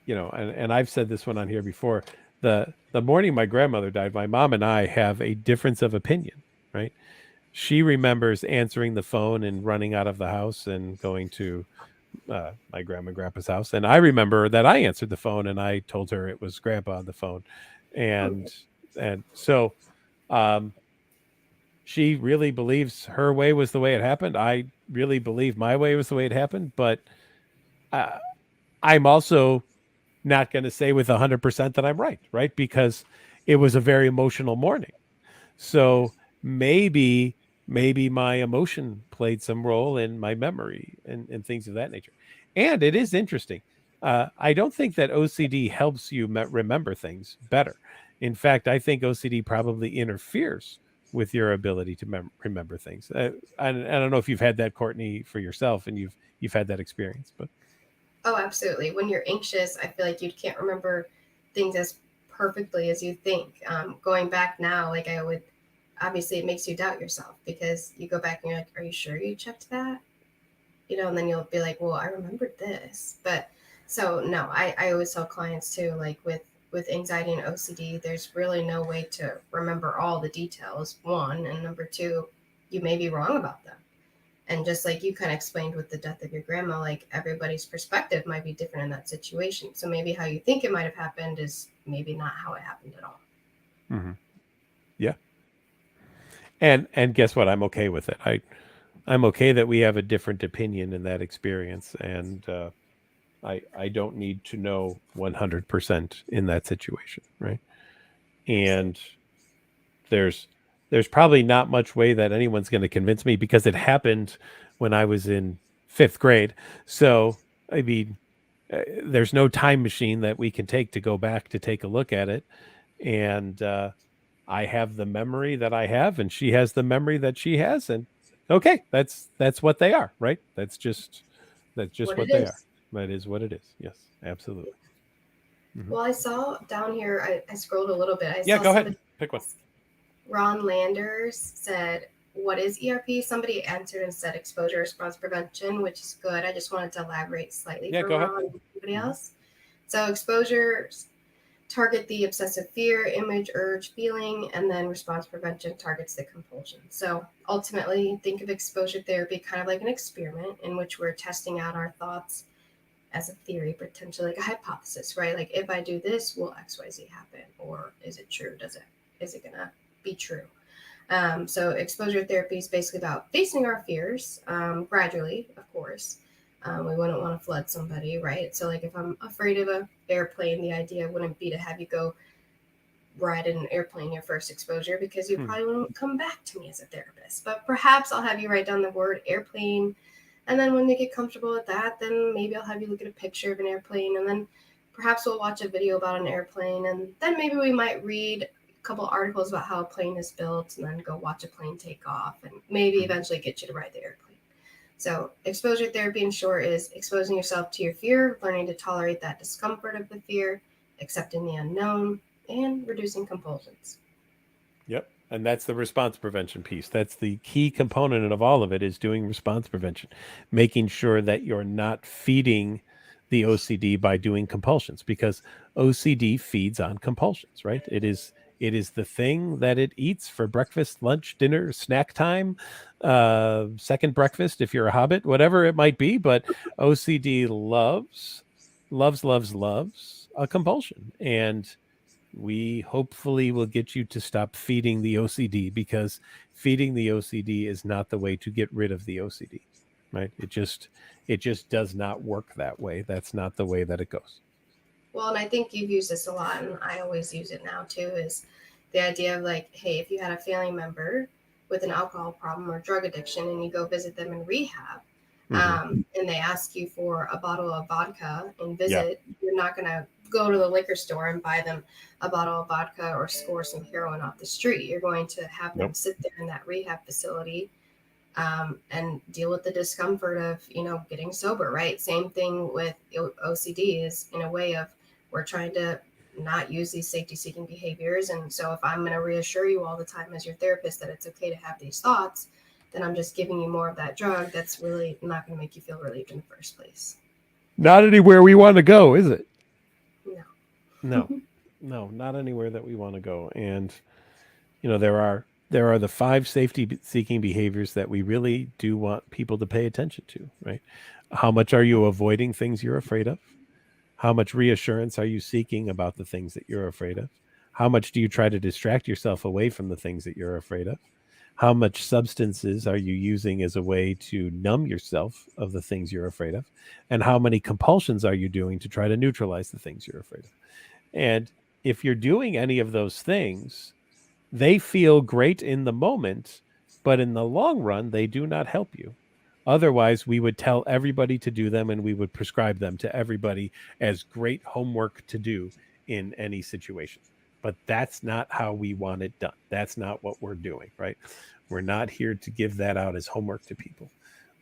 And I've said this one on here before. The morning my grandmother died, my mom and I have a difference of opinion, right? She remembers answering the phone and running out of the house and going to my grandma and grandpa's house. And I remember that I answered the phone and I told her it was grandpa on the phone. And so she really believes her way was the way it happened. I really believe my way was the way it happened. But I'm also not going to say with 100% that I'm right? Because it was a very emotional morning. So maybe my emotion played some role in my memory and things of that nature. And it is interesting. I don't think that OCD helps you remember things better. In fact, I think OCD probably interferes with your ability to remember things. I don't know if you've had that, Courtney, for yourself, and you've had that experience, but. Oh, absolutely. When you're anxious, I feel like you can't remember things as perfectly as you think. Going back now, like obviously it makes you doubt yourself because you go back and you're like, are you sure you checked that? and then you'll be like, well, I remembered this. But so no, I always tell clients too, like with anxiety and OCD, there's really no way to remember all the details, one, and number two, you may be wrong about them. And just like you kind of explained with the death of your grandma, like everybody's perspective might be different in that situation. So maybe how you think it might have happened is maybe not how it happened at all. Mm-hmm. Yeah. And guess what? I'm okay with it. I'm okay that we have a different opinion in that experience, and I don't need to know 100% in that situation, right? And there's probably not much way that anyone's going to convince me, because it happened when I was in 5th grade. So I mean, there's no time machine that we can take to go back to take a look at it, and I have the memory that I have, and she has the memory that she has, and okay, that's what they are, right? That's just what they are. That is what it is. Yes, absolutely. Mm-hmm. Well, I saw down here, I scrolled a little bit. Go ahead. Pick one. Ron Landers said, what is ERP? Somebody answered and said exposure response prevention, which is good. I just wanted to elaborate slightly for Ron and everybody else. So exposures target the obsessive fear, image, urge, feeling, and then response prevention targets the compulsion. So ultimately, think of exposure therapy kind of like an experiment in which we're testing out our thoughts as a theory, potentially like a hypothesis, right? Like if I do this, will XYZ happen? Or is it true? Is it gonna be true? So exposure therapy is basically about facing our fears gradually, of course. We wouldn't want to flood somebody, right? So like if I'm afraid of an airplane, the idea wouldn't be to have you go ride in an airplane your first exposure, because you probably wouldn't come back to me as a therapist. But perhaps I'll have you write down the word airplane, and then when they get comfortable with that, then maybe I'll have you look at a picture of an airplane, and then perhaps we'll watch a video about an airplane, and then maybe we might read a couple articles about how a plane is built, and then go watch a plane take off, and maybe eventually get you to ride the airplane. So exposure therapy, in short, is exposing yourself to your fear, learning to tolerate that discomfort of the fear, accepting the unknown, and reducing compulsions. Yep. And that's the response prevention piece. That's the key component of all of it, is doing response prevention, making sure that you're not feeding the OCD by doing compulsions, because OCD feeds on compulsions, right? It is the thing that it eats for breakfast, lunch, dinner, snack time, second breakfast, if you're a hobbit, whatever it might be. But OCD loves a compulsion. And we hopefully will get you to stop feeding the OCD, because feeding the OCD is not the way to get rid of the OCD, right? It just does not work that way. That's not the way that it goes. Well, and I think you've used this a lot, and I always use it now too, is the idea of like, hey, if you had a family member with an alcohol problem or drug addiction and you go visit them in rehab, and they ask you for a bottle of vodka and visit, you're not going to go to the liquor store and buy them a bottle of vodka or score some heroin off the street. You're going to have them sit there in that rehab facility and deal with the discomfort of, getting sober, right? Same thing with OCD, is in a way of, we're trying to not use these safety-seeking behaviors. And so if I'm going to reassure you all the time as your therapist that it's okay to have these thoughts, then I'm just giving you more of that drug that's really not going to make you feel relieved in the first place. Not anywhere we want to go, is it? No. No, not anywhere that we want to go. And, there are the 5 safety-seeking behaviors that we really do want people to pay attention to, right? How much are you avoiding things you're afraid of? How much reassurance are you seeking about the things that you're afraid of? How much do you try to distract yourself away from the things that you're afraid of? How much substances are you using as a way to numb yourself of the things you're afraid of? And how many compulsions are you doing to try to neutralize the things you're afraid of? And if you're doing any of those things, they feel great in the moment, but in the long run, they do not help you. Otherwise, we would tell everybody to do them, and we would prescribe them to everybody as great homework to do in any situation. But that's not how we want it done. That's not what we're doing, right? We're not here to give that out as homework to people.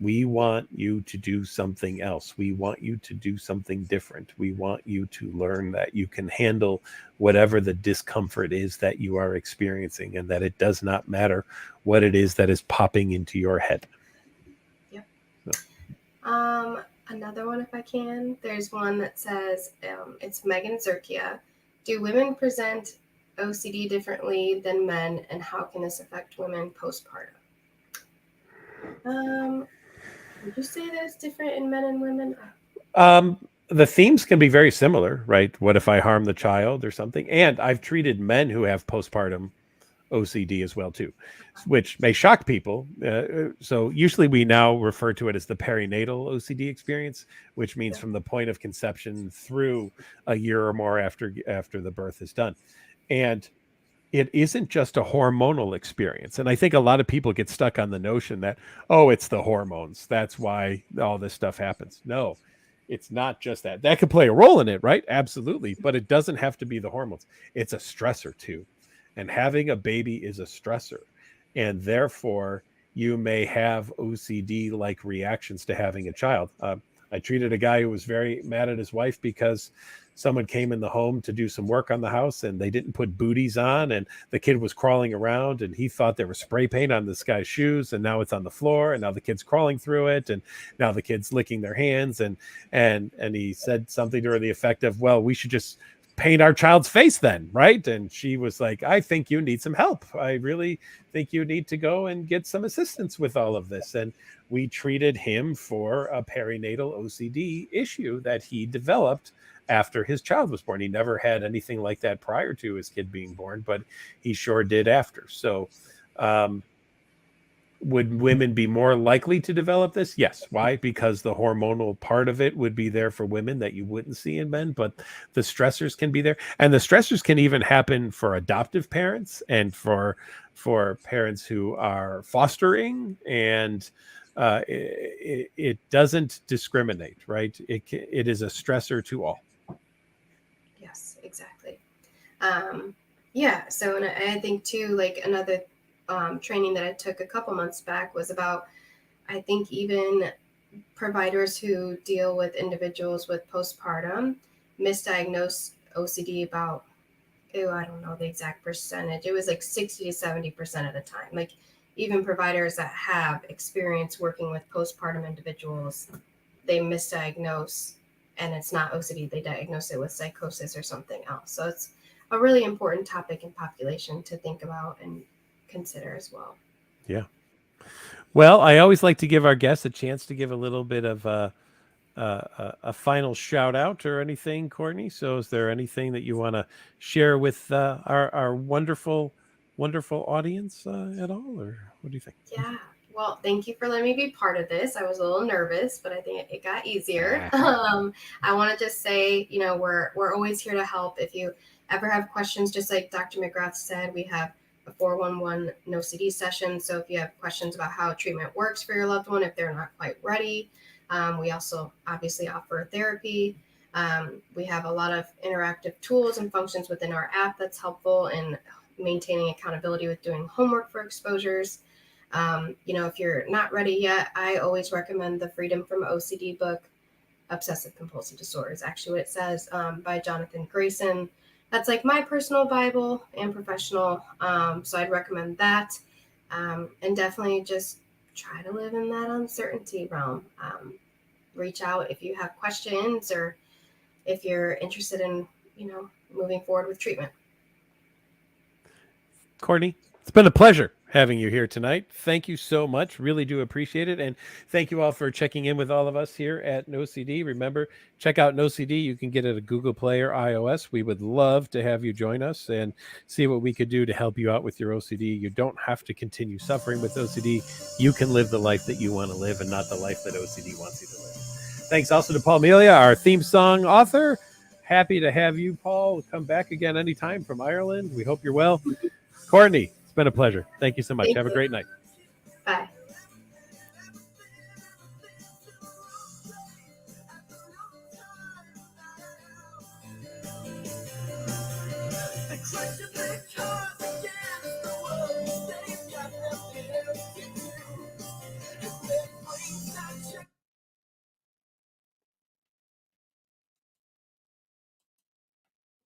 We want you to do something else. We want you to do something different. We want you to learn that you can handle whatever the discomfort is that you are experiencing, and that it does not matter what it is that is popping into your head. Yep. Another one, if I can. There's one that says, it's Megan Zerkia. Do women present OCD differently than men, and how can this affect women postpartum? Would you say that it's different in men and women? The themes can be very similar, right? What if I harm the child or something? And I've treated men who have postpartum OCD as well too, which may shock people. So usually we now refer to it as the perinatal OCD experience, which means from the point of conception through a year or more after the birth is done. And it isn't just a hormonal experience. And I think a lot of people get stuck on the notion that, oh, it's the hormones. That's why all this stuff happens. No, it's not just that. That could play a role in it, right? Absolutely. But it doesn't have to be the hormones. It's a stressor too. And having a baby is a stressor. And therefore, you may have OCD-like reactions to having a child. I treated a guy who was very mad at his wife because someone came in the home to do some work on the house and they didn't put booties on, and the kid was crawling around and he thought there was spray paint on this guy's shoes, and now it's on the floor, and now the kid's crawling through it, and now the kid's licking their hands, and he said something to her the effect of, well, we should just paint our child's face then, right? And she was like, I think you need some help. I really think you need to go and get some assistance with all of this. And we treated him for a perinatal OCD issue that he developed after his child was born. He never had anything like that prior to his kid being born, but he sure did after. So would women be more likely to develop this? Yes. Why? Because the hormonal part of it would be there for women that you wouldn't see in men, but the stressors can be there. And the stressors can even happen for adoptive parents and for parents who are fostering, and it doesn't discriminate, right? It is a stressor to all. Yes, exactly. Yeah. So, and I think too, like another training that I took a couple months back was about, I think, even providers who deal with individuals with postpartum misdiagnose OCD about, I don't know the exact percentage. It was like 60 to 70% of the time. Like even providers that have experience working with postpartum individuals, they misdiagnose, and it's not OCD. They diagnose it with psychosis or something else. So it's a really important topic in population to think about and consider as well. Yeah. Well, I always like to give our guests a chance to give a little bit of a final shout out or anything, Courtney. So is there anything that you want to share with our wonderful audience at all, or what do you think? Yeah. Well, thank you for letting me be part of this. I was a little nervous, but I think it got easier. I want to just say, we're always here to help. If you ever have questions, just like Dr. McGrath said, we have a 411 NoCD session. So if you have questions about how treatment works for your loved one, if they're not quite ready, we also obviously offer therapy. We have a lot of interactive tools and functions within our app that's helpful in maintaining accountability with doing homework for exposures. If you're not ready yet, I always recommend the Freedom from OCD book, Obsessive Compulsive Disorder is actually what it says, by Jonathan Grayson. That's like my personal Bible and professional. So I'd recommend that. And definitely just try to live in that uncertainty realm. Reach out if you have questions or if you're interested in, moving forward with treatment. Courtney, it's been a pleasure having you here tonight. Thank you so much. Really do appreciate it. And thank you all for checking in with all of us here at NoCD. Remember, check out NoCD. You can get it at Google Play or iOS. We would love to have you join us and see what we could do to help you out with your OCD. You don't have to continue suffering with OCD. You can live the life that you want to live and not the life that OCD wants you to live. Thanks also to Paul Melia, our theme song author. Happy to have you, Paul, come back again anytime from Ireland. We hope you're well. Courtney, it's been a pleasure. Thank you so much. Have a great night. Bye. Excited